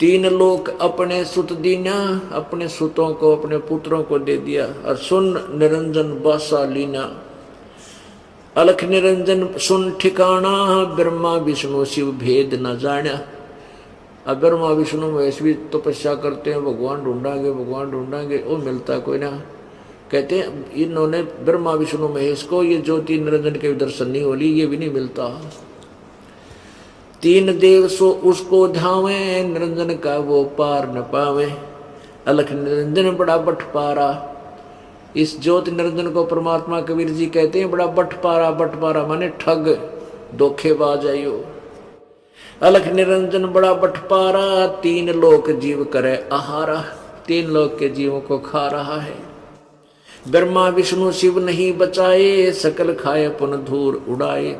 तीन लोक अपने सुत दीना, अपने सुतों को अपने पुत्रों को दे दिया। और सुन निरंजन बासा लीना, अलख निरंजन सुन ठिकाना, ब्रह्मा विष्णु शिव भेद न जाना। अब ब्रह्मा विष्णु महेश भी तपस्या करते हैं, भगवान ढूंढांगे, वो मिलता कोई ना। कहते हैं इन्होंने ब्रह्मा विष्णु महेश को ये ज्योति निरंजन के दर्शन नहीं होली, ये भी नहीं मिलता। तीन देव सो उसको धावे, निरंजन का वो पार न पावे। अलख निरंजन बड़ा बटपारा, इस ज्योति निरंजन को परमात्मा कबीर जी कहते हैं बड़ा बटपारा माने ठग धोखेबाज आयो। अलख निरंजन बड़ा बटपारा, तीन लोक जीव करे आहारा, तीन लोक के जीवों को खा रहा है। ब्रह्मा विष्णु शिव नहीं बचाए, सकल खाए पुन धूर उड़ाए।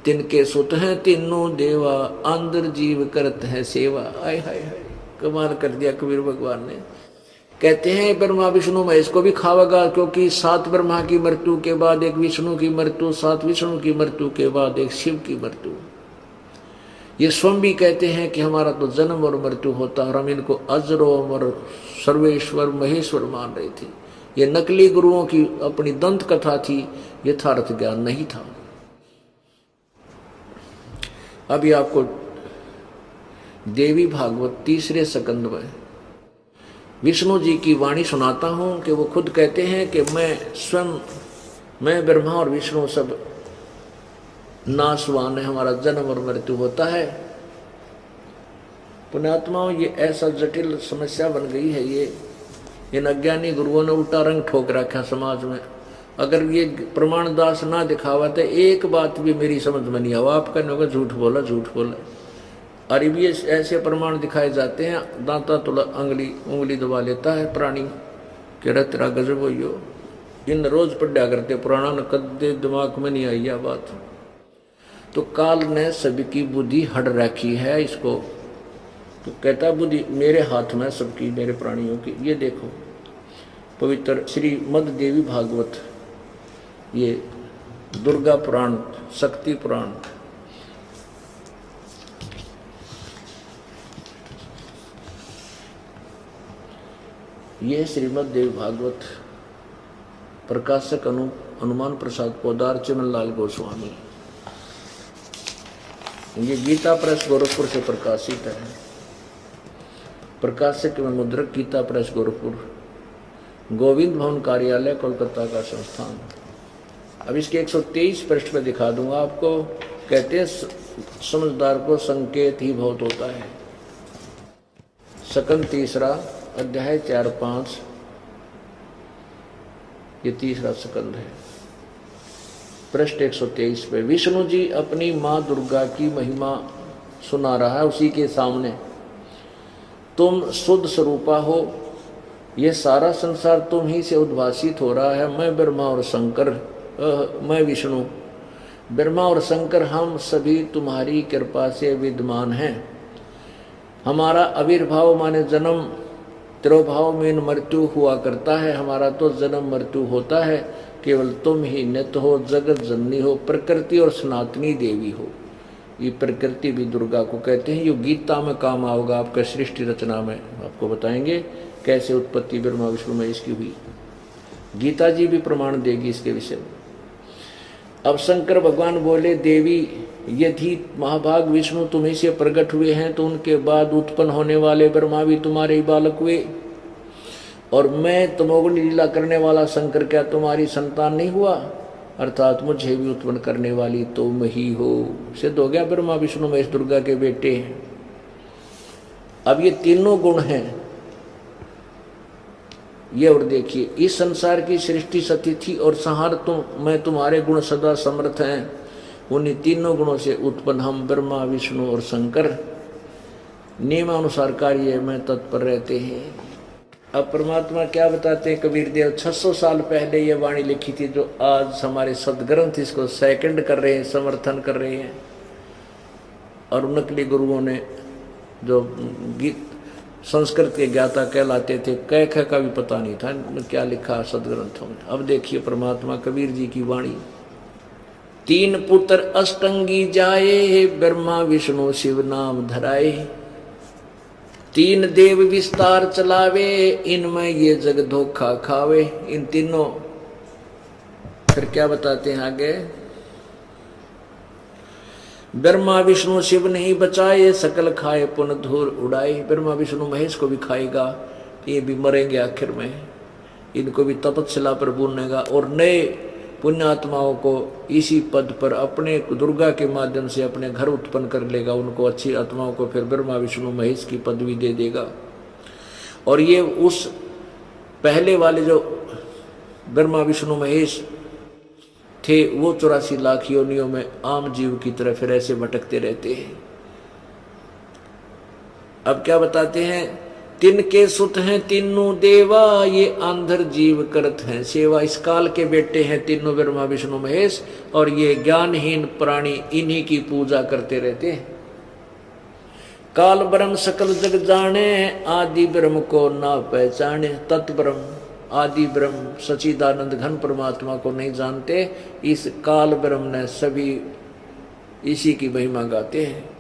तिनके सुत हैं तीनों देवा, अंदर जीव करत है सेवा। आय हाय हाय, कमाल कर दिया कबीर भगवान ने। कहते हैं ब्रह्मा विष्णु महेश को भी खावेगा, क्योंकि 7 ब्रह्मा की मृत्यु के बाद एक विष्णु की मृत्यु, 7 विष्णु की मृत्यु के बाद एक शिव की मृत्यु। ये स्वयं भी कहते हैं कि हमारा तो जन्म और मृत्यु होता, और हम इनको अजरोम और सर्वेश्वर महेश्वर मान रहे थे। ये नकली गुरुओं की अपनी दंत कथा थी, यथार्थ ज्ञान नहीं था। अभी आपको देवी भागवत 3 स्कंद में विष्णु जी की वाणी सुनाता हूं कि वो खुद कहते हैं कि मैं ब्रह्मा और विष्णु सब नाशवान है, हमारा जन्म और मृत्यु होता है। पुण्यात्माओं, ये ऐसा जटिल समस्या बन गई है, ये इन अज्ञानी गुरुओं ने उल्टा रंग ठोक रखा समाज में। अगर ये प्रमाण दास ना दिखावा तो एक बात भी मेरी समझ में नहीं आवा, आप कहने होगा झूठ बोला। और ये ऐसे प्रमाण दिखाए जाते हैं, दांता तो उंगली दबा लेता है प्राणी, कह रहा तेरा गजब हो। इन रोज पढ़ा करते पुराना, न कदे दिमाग में नहीं आई यह बात। तो काल ने सबकी बुद्धि हट रखी है इसको, तो कहता बुद्धि मेरे हाथ में सबकी, मेरे प्राणियों की। ये देखो पवित्र श्रीमद् देवी भागवत, ये दुर्गा पुराण, शक्ति पुराण, ये श्रीमद् देवी भागवत, प्रकाशक हनुमान प्रसाद पोदार, चिमन लाल गोस्वामी। ये गीता प्रेस गोरखपुर से प्रकाशित है। प्रकाशक एवं मुद्रक गीता प्रेस गोरखपुर, गोविंद भवन कार्यालय कोलकाता का संस्थान। अब इसके 123 पृष्ठ पे दिखा दूंगा आपको। कहते हैं समझदार को संकेत ही बहुत होता है। सकंद 3 अध्याय 4-5, ये 3 सकंद है। पृष्ठ 123 पे विष्णु जी अपनी माँ दुर्गा की महिमा सुना रहा है उसी के सामने। तुम शुद्ध स्वरूपा हो, ये सारा संसार तुम ही से उद्भासित हो रहा है। मैं ब्रह्मा और शंकर, मैं विष्णु, ब्रह्मा और शंकर हम सभी तुम्हारी कृपा से विद्यमान हैं। हमारा आविर्भाव माने जन्म, तिरोभाव में मृत्यु हुआ करता है। हमारा तो जन्म मृत्यु होता है, केवल तुम ही नित्य हो, जगत जननी हो, प्रकृति और सनातनी देवी हो। ये प्रकृति भी दुर्गा को कहते हैं। ये गीता में काम आओगा आपका, सृष्टि रचना में आपको बताएंगे कैसे उत्पत्ति ब्रह्मा विष्णु में इसकी हुई। गीता जी भी प्रमाण देगी इसके विषय में। अब शंकर भगवान बोले, देवी यदि महाभाग विष्णु तुम्हीं से प्रकट हुए हैं तो उनके बाद उत्पन्न होने वाले ब्रह्मा भी तुम्हारे ही बालक हुए, और मैं तमोगुण लीला करने वाला शंकर क्या तुम्हारी संतान नहीं हुआ? अर्थात मुझे भी उत्पन्न करने वाली तुम ही हो। सिद्ध हो गया ब्रह्मा विष्णु महेश दुर्गा के बेटे हैं। अब ये तीनों गुण हैं ये। और देखिए, इस संसार की सृष्टि सतिथि और संहार मैं तुम्हारे गुण सदा समर्थ हैं। उन्हीं तीनों गुणों से उत्पन्न हम ब्रह्मा विष्णु और शंकर नियमानुसार कार्य में तत्पर रहते हैं। अब परमात्मा क्या बताते हैं कबीर देव, 600 साल पहले ये वाणी लिखी थी, जो आज हमारे सदग्रंथ इसको सेकंड कर रहे हैं, समर्थन कर रहे हैं। और नकली गुरुओं ने जो गीत संस्कृत के ज्ञाता कहलाते थे, कह का भी पता नहीं था क्या लिखा सदग्रंथों में। अब देखिए परमात्मा कबीर जी की वाणी, 3 पुत्र अष्टंगी जाए, ब्रह्मा विष्णु शिव नाम धराए। तीन देव विस्तार चलावे, इनमें ये जग धोखा खावे। इन तीनों फिर क्या बताते हैं आगे, ब्रह्मा विष्णु शिव नहीं बचाए, सकल खाए पुन धूर उड़ाए। ब्रह्मा विष्णु महेश को भी खाएगा, ये भी मरेंगे आखिर में, इनको भी तपस्या पर बुनेगा और नए पुण्यात्माओं को इसी पद पर अपने दुर्गा के माध्यम से अपने घर उत्पन्न कर लेगा। उनको अच्छी आत्माओं को फिर ब्रह्मा विष्णु महेश की पदवी दे देगा। और ये उस पहले वाले जो ब्रह्मा विष्णु महेश थे वो 84 लाख योनियों में आम जीव की तरह फिर ऐसे भटकते रहते हैं। अब क्या बताते हैं, तिनके सुत हैं तीनों देवा, ये आंधर जीव करत हैं सेवा। इस काल के बेटे हैं तीनों ब्रह्मा विष्णु महेश, और ये ज्ञानहीन प्राणी इन्हीं की पूजा करते रहते हैं। काल ब्रह्म सकल जग जाने, आदि ब्रह्म को ना पहचाने। तत्ब्रह्म आदि ब्रह्म सच्चिदानंद घन परमात्मा को नहीं जानते, इस काल ब्रह्म ने सभी इसी की महिमा गाते हैं।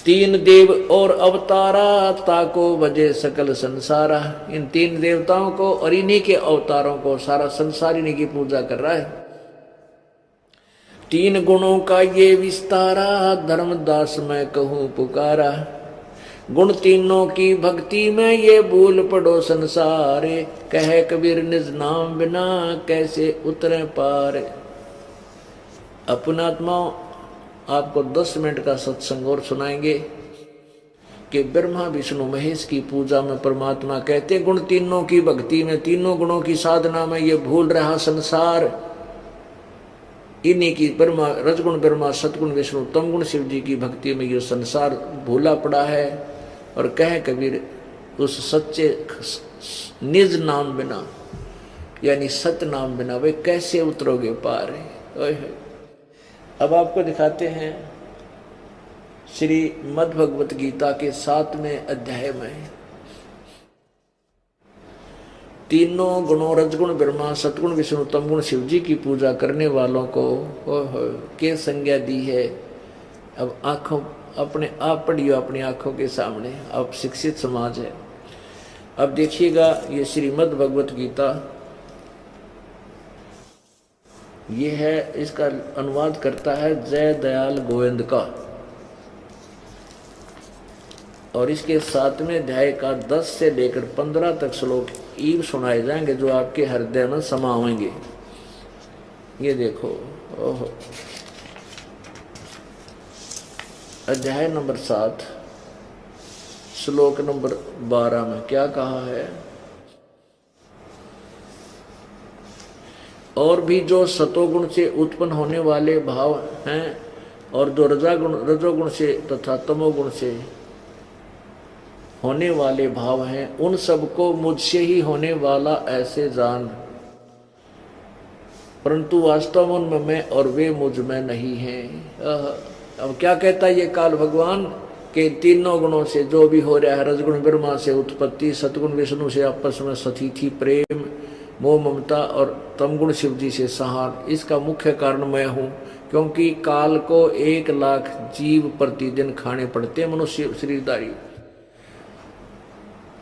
तीन देव और अवतारा, ताको बजे सकल संसारा। इन तीन देवताओं को और इन्हीं के अवतारों को सारा संसार इन्हीं की पूजा कर रहा है। तीन गुणों का ये विस्तारा, धर्मदास मैं कहूँ पुकारा। गुण तीनों की भक्ति में ये भूल पड़ो संसारे, कहे कबीर निज नाम बिना कैसे उतरे पार। अपनात्माओं, आपको 10 मिनट का सत्संग और सुनाएंगे कि ब्रह्मा विष्णु महेश की पूजा में परमात्मा कहते गुण तीनों की भक्ति में, तीनों गुणों की साधना में ये भूल रहा संसार। इन्हीं की ब्रह्मा रजगुण ब्रह्मा सतगुण विष्णु तमगुण शिव जी की भक्ति में ये संसार भूला पड़ा है। और कहे कबीर उस सच्चे निज नाम बिना, यानी सत नाम बिना वे कैसे उतरोगे पार है। अब आपको दिखाते हैं श्री मद् भगवत गीता के 7वें अध्याय में तीनों गुणों रजगुण ब्रह्मा सतगुण विष्णु तमगुण शिव जी की पूजा करने वालों को के संज्ञा दी है। अब आंखों अपने आप पढ़ियो अपनी आंखों के सामने, अब शिक्षित समाज है। अब देखिएगा ये श्रीमद् भगवत गीता, ये है, इसका अनुवाद करता है जय दयाल गोविंद का, और इसके 7वें अध्याय का 10 से लेकर 15 तक श्लोक ईव सुनाए जाएंगे जो आपके हृदय में समावेंगे। ये देखो, ओहो, अध्याय नंबर 7 श्लोक नंबर 12 में क्या कहा है, और भी जो सतोगुण से उत्पन्न होने वाले भाव हैं और जो रजोगुण से तथा तमोगुण से होने वाले भाव हैं, उन सबको मुझसे ही होने वाला ऐसे जान, परंतु वास्तव उनमें मैं और वे मुझ में नहीं हैं। अब क्या कहता है ये काल भगवान के तीनों गुणों से जो भी हो रहा है, रजगुण ब्रह्मा से उत्पत्ति, सतगुण विष्णु से आपस में सती थी प्रेम मोह ममता, और तमगुण शिव जी से संहार, इसका मुख्य कारण मैं हूँ। क्योंकि काल को 1 लाख जीव प्रतिदिन खाने पड़ते मनुष्य शरीरधारी,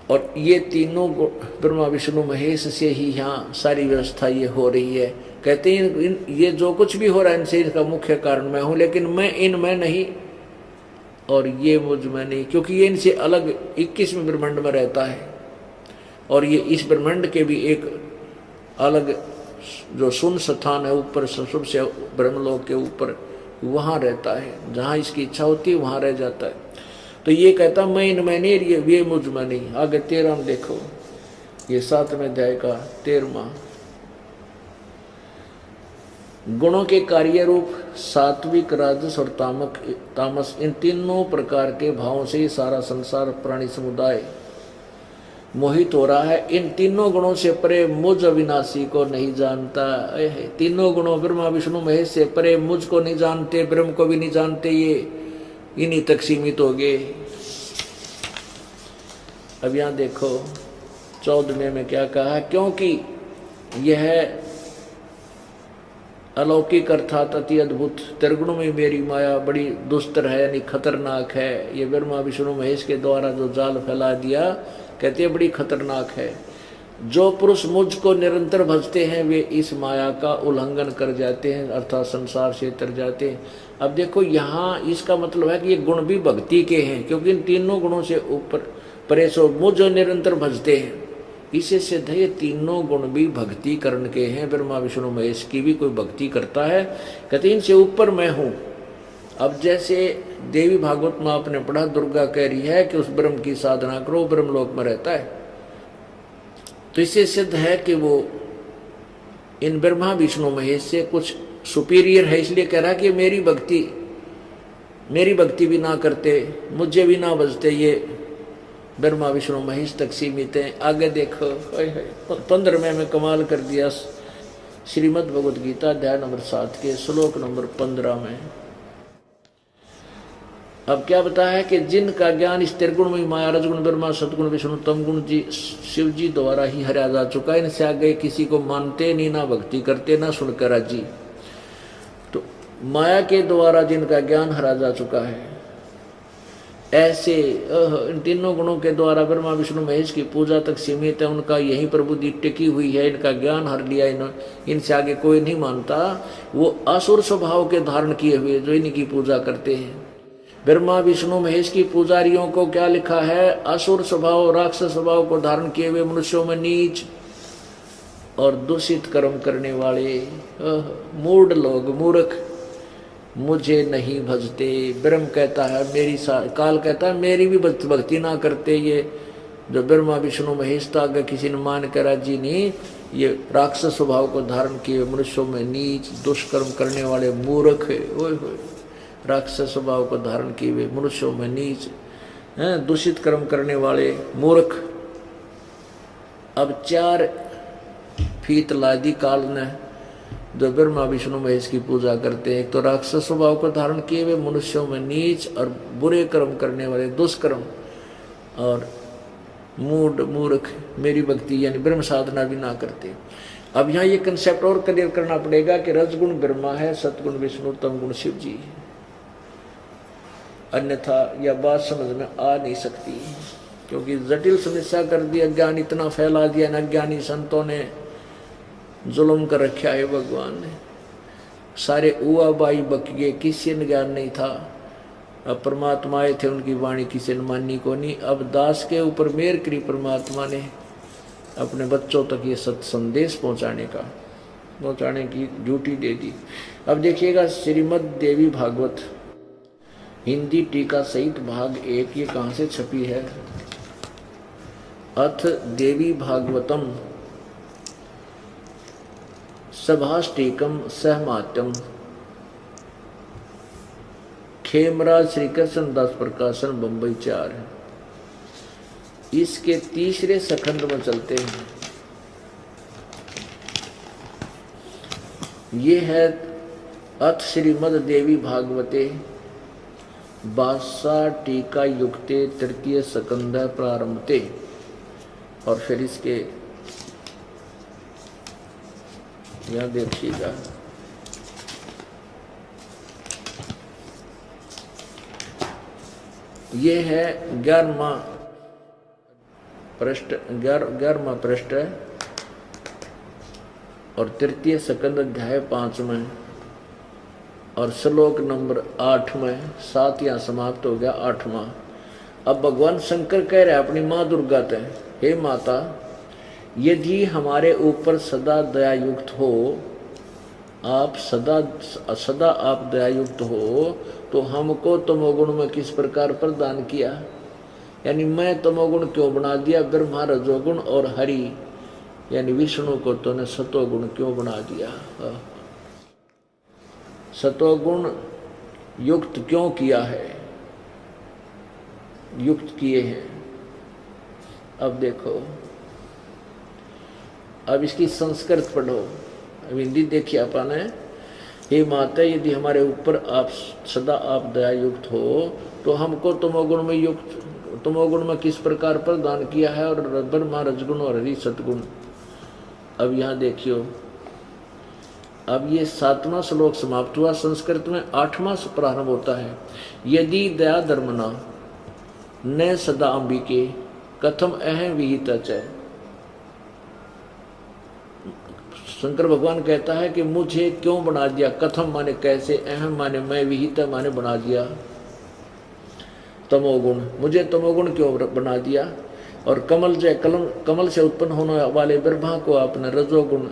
और ये तीनों ब्रह्मा विष्णु महेश से ही यहाँ सारी व्यवस्था ये हो रही है। कहते हैं ये जो कुछ भी हो रहा है इनसे, इसका मुख्य कारण मैं हूँ, लेकिन मैं इनमें नहीं और ये मुझ में नहीं, क्योंकि ये इनसे अलग 21वें ब्रह्मांड में रहता है, और ये इस ब्रह्मांड के भी एक अलग जो शून्य स्थान है ऊपर सबसे ब्रह्मलोक के ऊपर, वहाँ रहता है। जहाँ इसकी इच्छा होती है वहाँ रह जाता है। तो ये कहता मैं इनमें नहीं, ये मुझ में नहीं। आगे 13 देखो, ये 7वें अध्याय का 13वां, गुणों के कार्य रूप सात्विक राजस और तामस, इन तीनों प्रकार के भावों से ही सारा संसार प्राणी समुदाय मोहित हो रहा है। इन तीनों गुणों से परे मुझ अविनाशी को नहीं जानता। तीनों गुणों ब्रह्मा विष्णु महेश से परे मुझ को नहीं जानते, ब्रह्म को भी नहीं जानते, ये इन्हीं तक सीमित हो गए। अब यहाँ देखो 14वें में क्या कहा, क्योंकि यह अलौकिक अर्थात अति अद्भुत, त्रिगुण में मेरी माया बड़ी दुस्तर है, यानी खतरनाक है। ये ब्रह्मा विष्णु महेश के द्वारा जो जाल फैला दिया, कहते हैं बड़ी खतरनाक है। जो पुरुष मुझको निरंतर भजते हैं वे इस माया का उल्लंघन कर जाते हैं, अर्थात संसार से तर जाते हैं। अब देखो यहाँ इसका मतलब है कि ये गुण भी भक्ति के हैं, क्योंकि इन तीनों गुणों से ऊपर परे सो मुझ जो निरंतर भजते हैं, इसे सिद्ध है ये तीनों गुण भी भक्ति करण के हैं। ब्रह्मा विष्णु महेश की भी कोई भक्ति करता है, कहते इनसे ऊपर मैं हूँ। अब जैसे देवी भागवत में आपने पढ़ा, दुर्गा कह रही है कि उस ब्रह्म की साधना करो, ब्रह्मलोक में रहता है, तो इससे सिद्ध है कि वो इन ब्रह्मा विष्णु महेश से कुछ सुपीरियर है। इसलिए कह रहा है कि मेरी भक्ति भी ना करते, मुझे भी ना बजते, ये ब्रह्मा विष्णु महेश तक सीमित हैं। आगे देखो 15वें में कमाल कर दिया, श्रीमद् भगवद गीता अध्याय नंबर 7 के श्लोक नंबर 15 में। अब क्या बताया है कि जिनका ज्ञान इस त्रिगुण में माया, रजगुण ब्रह्मा, सतगुण विष्णु, तमगुण जी शिव जी द्वारा ही हराया जा चुका है। इनसे आगे किसी को मानते नहीं, ना भक्ति करते, ना सुनकर राजी। तो माया के द्वारा जिनका ज्ञान हरा जा चुका है, ऐसे इन तीनों गुणों के द्वारा ब्रह्मा विष्णु महेश की पूजा तक सीमित है, उनका यही प्रबुद्धि टिकी हुई है, इनका ज्ञान हर लिया, इनसे आगे कोई नहीं मानता। वो असुर स्वभाव के धारण किए हुए जो इनकी पूजा करते हैं। ब्रह्मा विष्णु महेश की पुजारियों को क्या लिखा है? असुर स्वभाव, राक्षस स्वभाव को धारण किए हुए, मनुष्यों में नीच और दूषित कर्म करने वाले मूढ़ लोग, मूर्ख, मुझे नहीं भजते। ब्रह्म कहता है मेरी काल कहता है मेरी भी भक्ति ना करते। ये जो ब्रह्मा विष्णु महेश था, अगर किसी ने मान कर राजी नहीं, ये राक्षस स्वभाव को धारण किए मनुष्यों में नीच, दुष्कर्म करने वाले मूर्ख है। ओए होए, राक्षस स्वभाव को धारण किए हुए मनुष्यों में नीच, दूषित कर्म करने वाले मूर्ख। अब 4 फीत लादी काल ने जो ब्रह्मा विष्णु महेश की पूजा करते हैं। एक तो राक्षस स्वभाव को धारण किए हुए मनुष्यों में नीच और बुरे कर्म करने वाले, दुष्कर्म, और मूर्ख, मेरी भक्ति यानी ब्रह्म साधना भी ना करते। अब यहाँ ये कंसेप्ट और क्लियर करना पड़ेगा कि रजगुण ब्रह्मा है, सतगुण विष्णु, तमगुण शिव जी, अन्यथा यह बात समझ में आ नहीं सकती, क्योंकि जटिल समस्या कर दी, अज्ञान इतना फैला दिया, अज्ञानी संतों ने जुल्म कर रखा है। भगवान ने सारे उआ बाई बक गए, किसी ने ज्ञान नहीं था। अब परमात्मा आए थे, उनकी वाणी किसी ने मानी को नहीं। अब दास के ऊपर मेहर करी परमात्मा ने, अपने बच्चों तक ये सत संदेश पहुंचाने की ड्यूटी दे दी। अब देखिएगा श्रीमद् देवी भागवत हिंदी टीका सहित भाग 1, ये कहाँ से छपी है? अथ देवी भागवतम सभाष्टीकम सहमात्यम, खेमराज श्री कृष्ण दास प्रकाशन, बम्बई 4 है। इसके 3रे सखंड में चलते हैं। ये है अथ श्रीमद् देवी भागवते बासा टीका युक्ते 3 स्कंध प्रारंभते, और फिर इसके यहाँ देखिएगा ये है 11वां पृष्ठ और 3 स्कंद अध्याय 5 में और श्लोक नंबर 8 में। 7 यहाँ समाप्त हो गया, 8वां। अब भगवान शंकर कह रहे अपनी माँ दुर्गा से, हे माता, यदि हमारे ऊपर सदा दयायुक्त हो, आप सदा आप दयायुक्त हो, तो हमको तमोगुण में किस प्रकार प्रदान किया? यानी मैं तमोगुण क्यों बना दिया? ब्रह्मा रजोगुण और हरि यानी विष्णु को तूने सतोगुण क्यों बना दिया? सतोगुण युक्त क्यों किया है? युक्त किए हैं। अब देखो, अब इसकी संस्कृत पढ़ो। अब हिंदी देखिए आपने, हे माता, यदि हमारे ऊपर आप सदा आप दया युक्त हो, तो हमको तमोगुण में किस प्रकार प्रदान किया है, और ब्रह्मा रजगुण और हरि सतगुण। अब यहाँ देखियो, अब ये 7वां श्लोक समाप्त हुआ। संस्कृत में 8वां प्रारंभ होता है। यदि दया धर्मना न सदा अंबिके कथम अह विहित च। शंकर भगवान कहता है कि मुझे क्यों बना दिया, कथम माने कैसे, अहम माने मैं, विहित माने बना दिया तमोगुण, मुझे तमोगुण क्यों बना दिया। और कमल से उत्पन्न होने वाले ब्रह्मा को आपने रजोगुण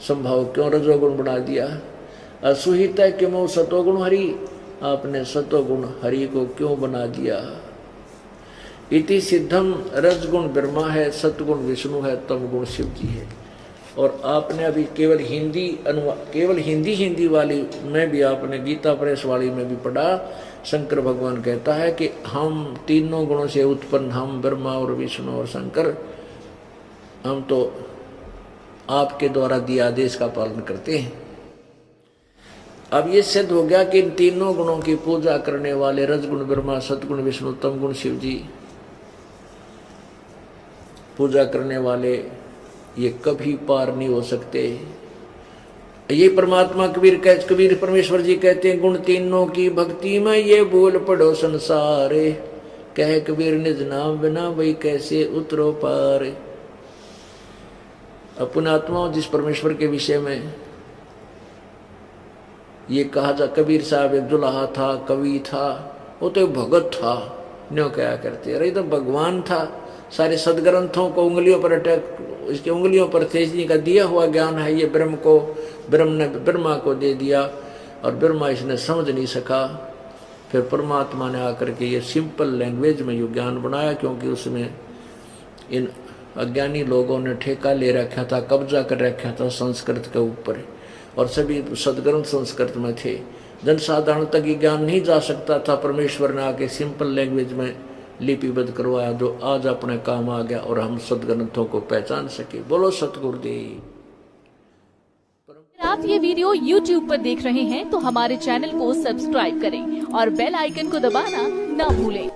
संभाव क्यों रजोगुण बना दिया। असुहित क्यों सतोगुण हरि, आपने सतोगुण हरि को क्यों बना दिया। इति सिद्धम, रजगुण ब्रह्मा है, सतगुण विष्णु है, तमगुण शिव जी है। और आपने अभी केवल हिंदी वाली में भी आपने गीता प्रेस वाली में भी पढ़ा। शंकर भगवान कहता है कि हम तीनों गुणों से उत्पन्न, हम ब्रह्मा और विष्णु और शंकर, हम तो आपके द्वारा दिए आदेश का पालन करते हैं। अब ये सिद्ध हो गया कि इन तीनों गुणों की पूजा करने वाले रजगुण ब्रह्मा, सतगुण विष्णु, तमगुण शिव जी, पूजा करने वाले ये कभी पार नहीं हो सकते। ये परमात्मा कबीर परमेश्वर जी कहते हैं, गुण तीनों की भक्ति में ये बोल पड़ो संसारे, कह कबीर निज नाम बिना वही कैसे उतरो पार। अपने आत्मा जिस परमेश्वर के विषय में ये कहा जा, कबीर साहब एक दुल्हा था, कवि था, वो तो भगत था, न्यों क्या करते, अरे तो भगवान था। सारे सदग्रंथों को उंगलियों पर इसके उंगलियों पर तेजी का दिया हुआ ज्ञान है, ये ब्रह्म ने ब्रह्मा को दे दिया और ब्रह्मा इसने समझ नहीं सका। फिर परमात्मा ने आकर के ये सिंपल लैंग्वेज में ये ज्ञान बनाया, क्योंकि उसमें इन अज्ञानी लोगों ने ठेका ले रखा था, कब्जा कर रखा था संस्कृत के ऊपर, और सभी सदग्रंथ संस्कृत में थे। जनसाधारण तक ये ज्ञान नहीं जा सकता था। परमेश्वर ने आके सिंपल लैंग्वेज में लिपिबद्ध करवाया, जो आज अपने काम आ गया और हम सदग्रंथों को पहचान सके। बोलो सतगुरुदेव। आप ये वीडियो YouTube पर देख रहे हैं तो हमारे चैनल को सब्सक्राइब करें और बेल आइकन को दबाना ना भूलें।